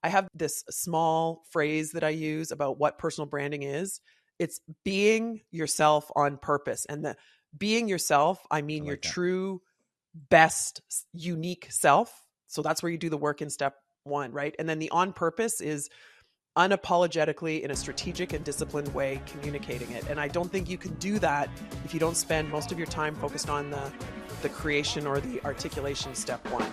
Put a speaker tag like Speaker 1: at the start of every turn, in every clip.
Speaker 1: I have this small phrase that I use about what personal branding is. It's being yourself on purpose. And the being yourself, I mean your true best unique self. So that's where you do the work in step one, right? And then the on purpose is unapologetically in a strategic and disciplined way communicating it. And I don't think you can do that if you don't spend most of your time focused on the creation or the articulation step one.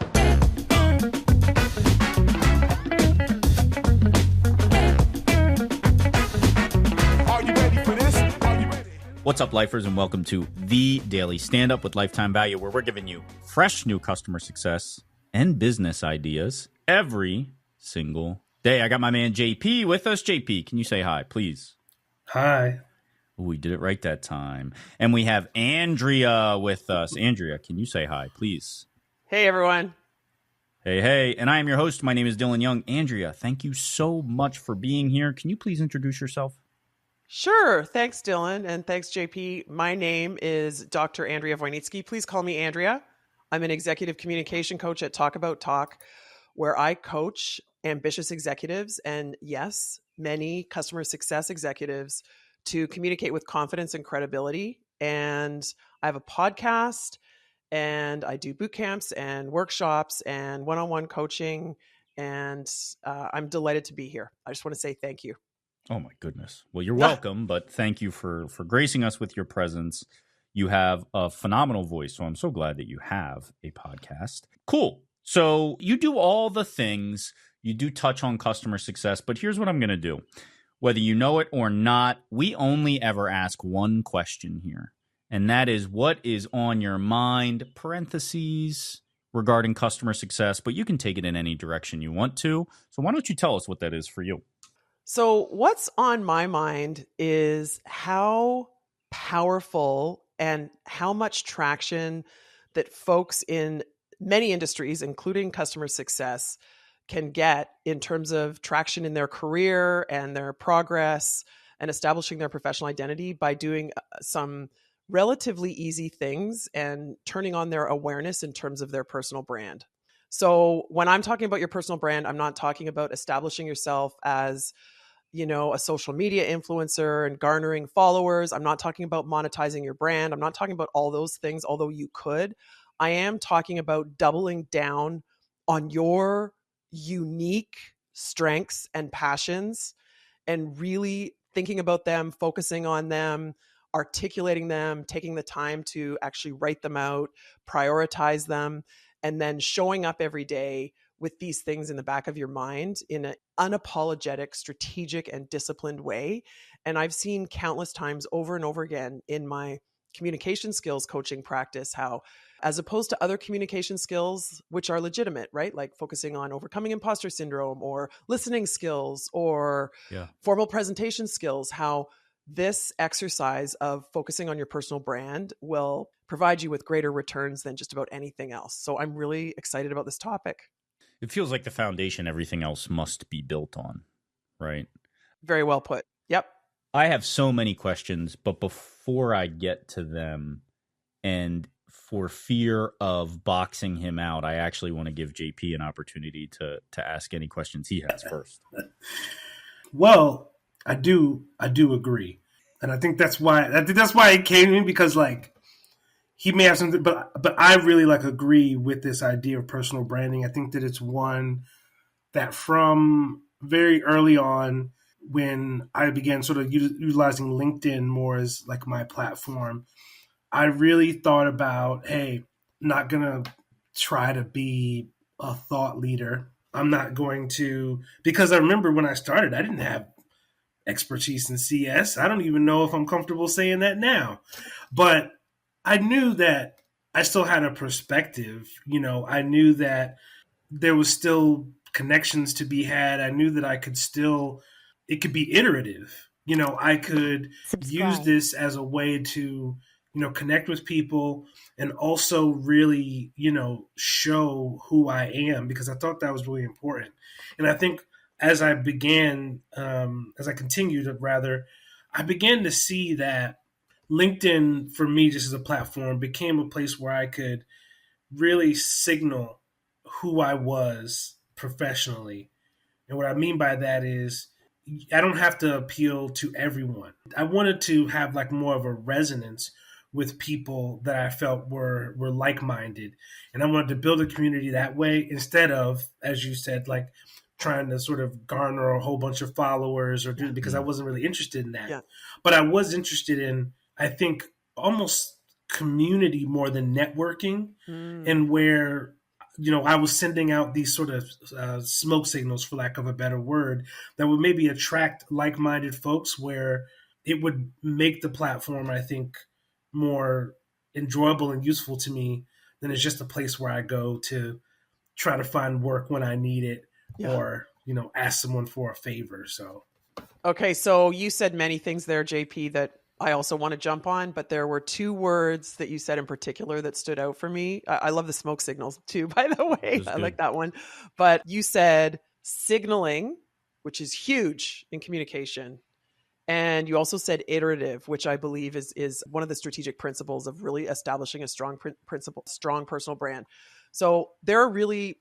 Speaker 2: What's up, lifers, and welcome to the Daily Standup with Lifetime Value, where we're giving you fresh new customer success and business ideas every single day. I got my man JP with us. JP, can you say hi, please?
Speaker 3: Hi.
Speaker 2: Ooh, we did it right that time. And we have Andrea with us. Andrea, can you say hi, please?
Speaker 1: Hey, everyone.
Speaker 2: Hey. And I am your host. My name is Dylan Young. Andrea, thank you so much for being here. Can you please introduce yourself?
Speaker 1: Sure. Thanks, Dylan. And thanks, JP. My name is Dr. Andrea Wojnicki. Please call me Andrea. I'm an executive communication coach at Talk About Talk, where I coach ambitious executives and, yes, many customer success executives to communicate with confidence and credibility. And I have a podcast, and I do boot camps and workshops and one-on-one coaching. And I'm delighted to be here. I just want to say thank you.
Speaker 2: Oh, my goodness. Well, you're welcome, but thank you for gracing us with your presence. You have a phenomenal voice, so I'm so glad that you have a podcast. Cool. So you do all the things. You do touch on customer success, but here's what I'm going to do. Whether you know it or not, we only ever ask one question here, and that is what is on your mind, parentheses, regarding customer success, but you can take it in any direction you want to. So why don't you tell us what that is for you?
Speaker 1: So what's on my mind is how powerful and how much traction that folks in many industries, including customer success, can get in terms of traction in their career and their progress and establishing their professional identity by doing some relatively easy things and turning on their awareness in terms of their personal brand. So when I'm talking about your personal brand, I'm not talking about establishing yourself as, a social media influencer and garnering followers. I'm not talking about monetizing your brand. I'm not talking about all those things, although you could. I am talking about doubling down on your unique strengths and passions and really thinking about them, focusing on them, articulating them, taking the time to actually write them out, prioritize them, and then showing up every day with these things in the back of your mind in an unapologetic, strategic, and disciplined way. And I've seen countless times over and over again in my communication skills coaching practice how, as opposed to other communication skills, which are legitimate, right? Like focusing on overcoming imposter syndrome or listening skills or formal presentation skills, how this exercise of focusing on your personal brand will provide you with greater returns than just about anything else. So I'm really excited about this topic.
Speaker 2: It feels like the foundation everything else must be built on, right?
Speaker 1: Very well put. Yep.
Speaker 2: I have so many questions, but before I get to them, and for fear of boxing him out, I actually want to give JP an opportunity to ask any questions he has first.
Speaker 3: Well, I do agree. And I think that's why it came to me, because he may have something, but I really agree with this idea of personal branding. I think that it's one that from very early on, when I began sort of utilizing LinkedIn more as my platform, I really thought about, hey, I'm not going to try to be a thought leader. I'm not going to, because I remember when I started, I didn't have expertise in CS. I don't even know if I'm comfortable saying that now, but I knew that I still had a perspective. I knew that there was still connections to be had. I knew that it could be iterative. I could use this as a way to, connect with people and also really, show who I am, because I thought that was really important. And I think as I continued, I began to see that LinkedIn, for me, just as a platform, became a place where I could really signal who I was professionally And what I mean by that is I don't have to appeal to everyone. I wanted to have like more of a resonance with people that I felt were like-minded. And I wanted to build a community that way instead of, as you said, like trying to sort of garner a whole bunch of followers or do, because I wasn't really interested in that.
Speaker 1: Yeah.
Speaker 3: But I was interested in, I think, almost community more than networking, and where, you know, I was sending out these sort of smoke signals, for lack of a better word, that would maybe attract like-minded folks, where it would make the platform, I think, more enjoyable and useful to me than it's just a place where I go to try to find work when I need it, or, you know, ask someone for a favor. So,
Speaker 1: okay. So you said many things there, JP, that I also want to jump on, but there were two words that you said in particular that stood out for me. I love the smoke signals too, by the way. I like that one. But you said signaling, which is huge in communication. And you also said iterative, which I believe is one of the strategic principles of really establishing a strong personal brand. So there are really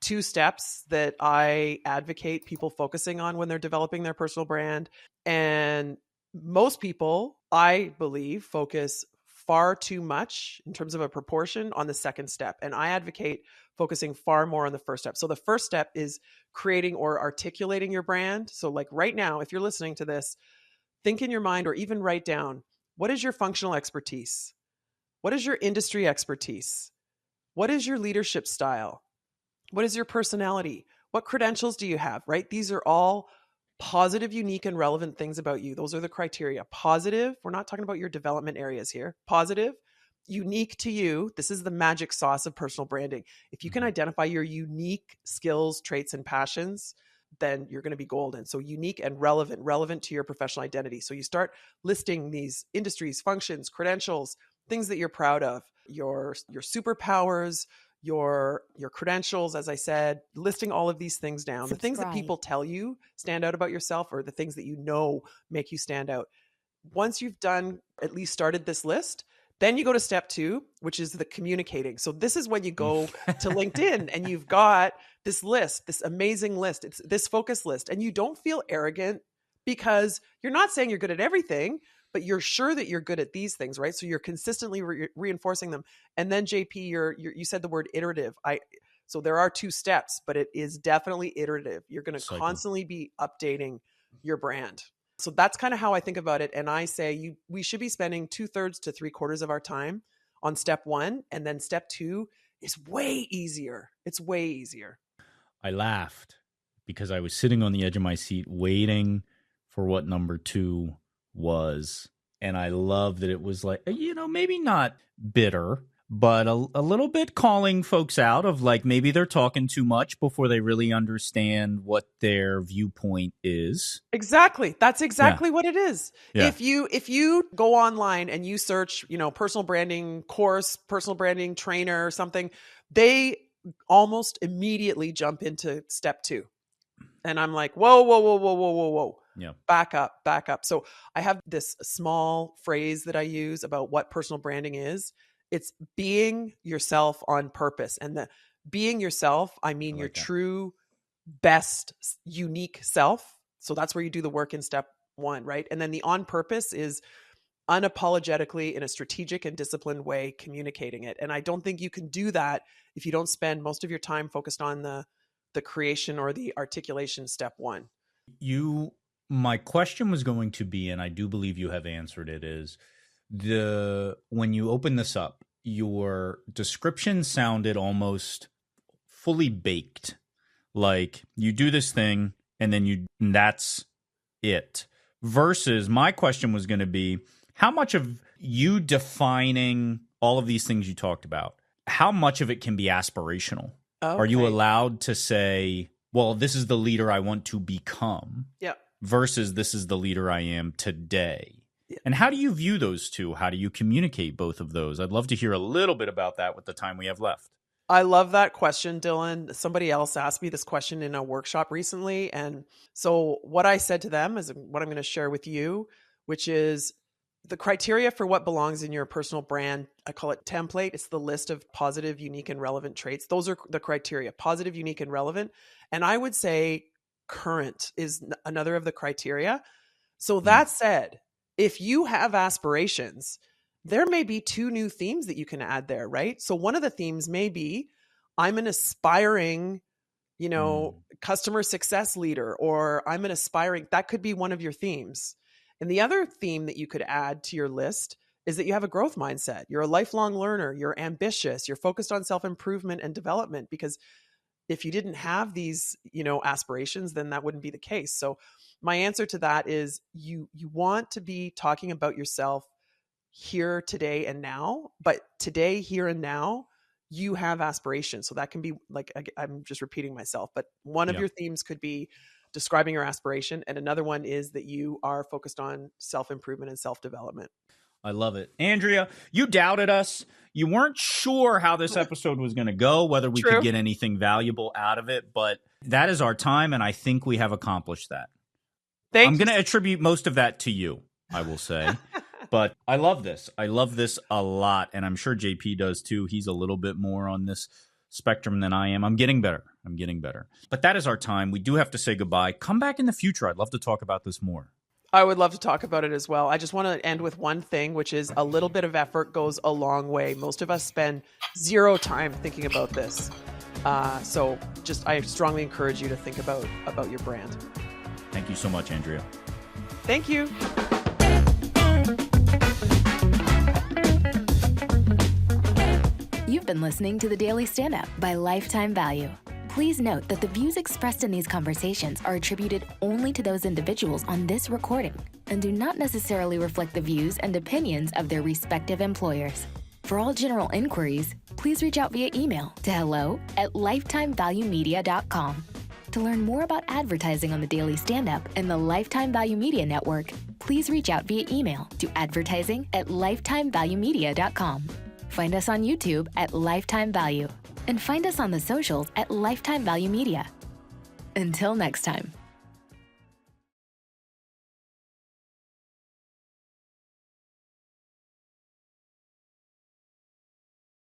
Speaker 1: two steps that I advocate people focusing on when they're developing their personal brand. And most people, I believe, focus far too much in terms of a proportion on the second step. And I advocate focusing far more on the first step. So the first step is creating or articulating your brand. So like right now, if you're listening to this, think in your mind or even write down, what is your functional expertise? What is your industry expertise? What is your leadership style? What is your personality? What credentials do you have, right? These are all positive, unique, and relevant things about you. Those are the criteria. Positive, we're not talking about your development areas here. Positive, unique to you. This is the magic sauce of personal branding. If you can identify your unique skills, traits, and passions, then you're going to be golden. So unique and relevant to your professional identity. So you start listing these industries, functions, credentials, things that you're proud of, your superpowers, your credentials, as I said, listing all of these things down, the things that people tell you stand out about yourself, or the things that you know make you stand out. Once you've done, at least started this list, then you go to step 2, which is the communicating. So this is when you go to LinkedIn and you've got this list, this amazing list. It's this focus list, and you don't feel arrogant because you're not saying you're good at everything, but you're sure that you're good at these things, right? So you're consistently reinforcing them. And then JP, you said the word iterative. So there are 2 steps, but it is definitely iterative. You're going to constantly be updating your brand. So that's kind of how I think about it. And I say we should be spending 2/3 to 3/4 of our time on step 1. And then step 2 is way easier. It's way easier.
Speaker 2: I laughed because I was sitting on the edge of my seat waiting for what number 2 was. And I love that it was like, you know, maybe not bitter, but a little bit calling folks out of like, maybe they're talking too much before they really understand what their viewpoint is.
Speaker 1: Exactly. That's exactly what it is. Yeah. If you go online and you search, you know, personal branding course, personal branding trainer or something, they almost immediately jump into step 2. And I'm like, whoa.
Speaker 2: Yeah.
Speaker 1: Back up. So I have this small phrase that I use about what personal branding is. It's being yourself on purpose. And the being yourself, I mean your true, best, unique self. So that's where you do the work in step 1, right? And then the on purpose is unapologetically, in a strategic and disciplined way, communicating it. And I don't think you can do that if you don't spend most of your time focused on the creation or the articulation step 1.
Speaker 2: My question was going to be, and I do believe you have answered it, is when you open this up, your description sounded almost fully baked. Like you do this thing and then that's it. Versus my question was going to be, how much of you defining all of these things you talked about, how much of it can be aspirational? Okay. Are you allowed to say, well, this is the leader I want to become?
Speaker 1: Yeah.
Speaker 2: Versus this is the leader I am today. Yeah. And how do you view those two? How do you communicate both of those? I'd love to hear a little bit about that with the time we have left.
Speaker 1: I love that question, Dylan. Somebody else asked me this question in a workshop recently. And so what I said to them is what I'm going to share with you, which is the criteria for what belongs in your personal brand. I call it template. It's the list of positive, unique, and relevant traits. Those are the criteria: positive, unique, and relevant. And I would say current is another of the criteria. So that said, if you have aspirations, there may be 2 new themes that you can add there, right? So one of the themes may be, I'm an aspiring, customer success leader, or I'm an aspiring, that could be one of your themes. And the other theme that you could add to your list is that you have a growth mindset. You're a lifelong learner. You're ambitious. You're focused on self-improvement and development, because if you didn't have these, aspirations, then that wouldn't be the case. So my answer to that is you want to be talking about yourself here, today, and now, but today, here, and now, you have aspirations. So that can be like, I'm just repeating myself, but one of your themes could be describing your aspiration. And another one is that you are focused on self-improvement and self-development.
Speaker 2: I love it. Andrea, you doubted us. You weren't sure how this episode was going to go, whether we could get anything valuable out of it, but that is our time, and I think we have accomplished that. I'm going to attribute most of that to you, I will say. But I love this. I love this a lot, and I'm sure JP does too. He's a little bit more on this spectrum than I am. I'm getting better. But that is our time. We do have to say goodbye. Come back in the future. I'd love to talk about this more.
Speaker 1: I would love to talk about it as well. I just want to end with one thing, which is a little bit of effort goes a long way. Most of us spend 0 time thinking about this. So I strongly encourage you to think about your brand.
Speaker 2: Thank you so much, Andrea.
Speaker 1: Thank you.
Speaker 4: You've been listening to the Daily Stand-Up by Lifetime Value. Please note that the views expressed in these conversations are attributed only to those individuals on this recording and do not necessarily reflect the views and opinions of their respective employers. For all general inquiries, please reach out via email to hello@lifetimevaluemedia.com. To learn more about advertising on the Daily Stand-Up and the Lifetime Value Media Network, please reach out via email to advertising@lifetimevaluemedia.com. Find us on YouTube at Lifetime Value and find us on the socials at Lifetime Value Media. Until next time.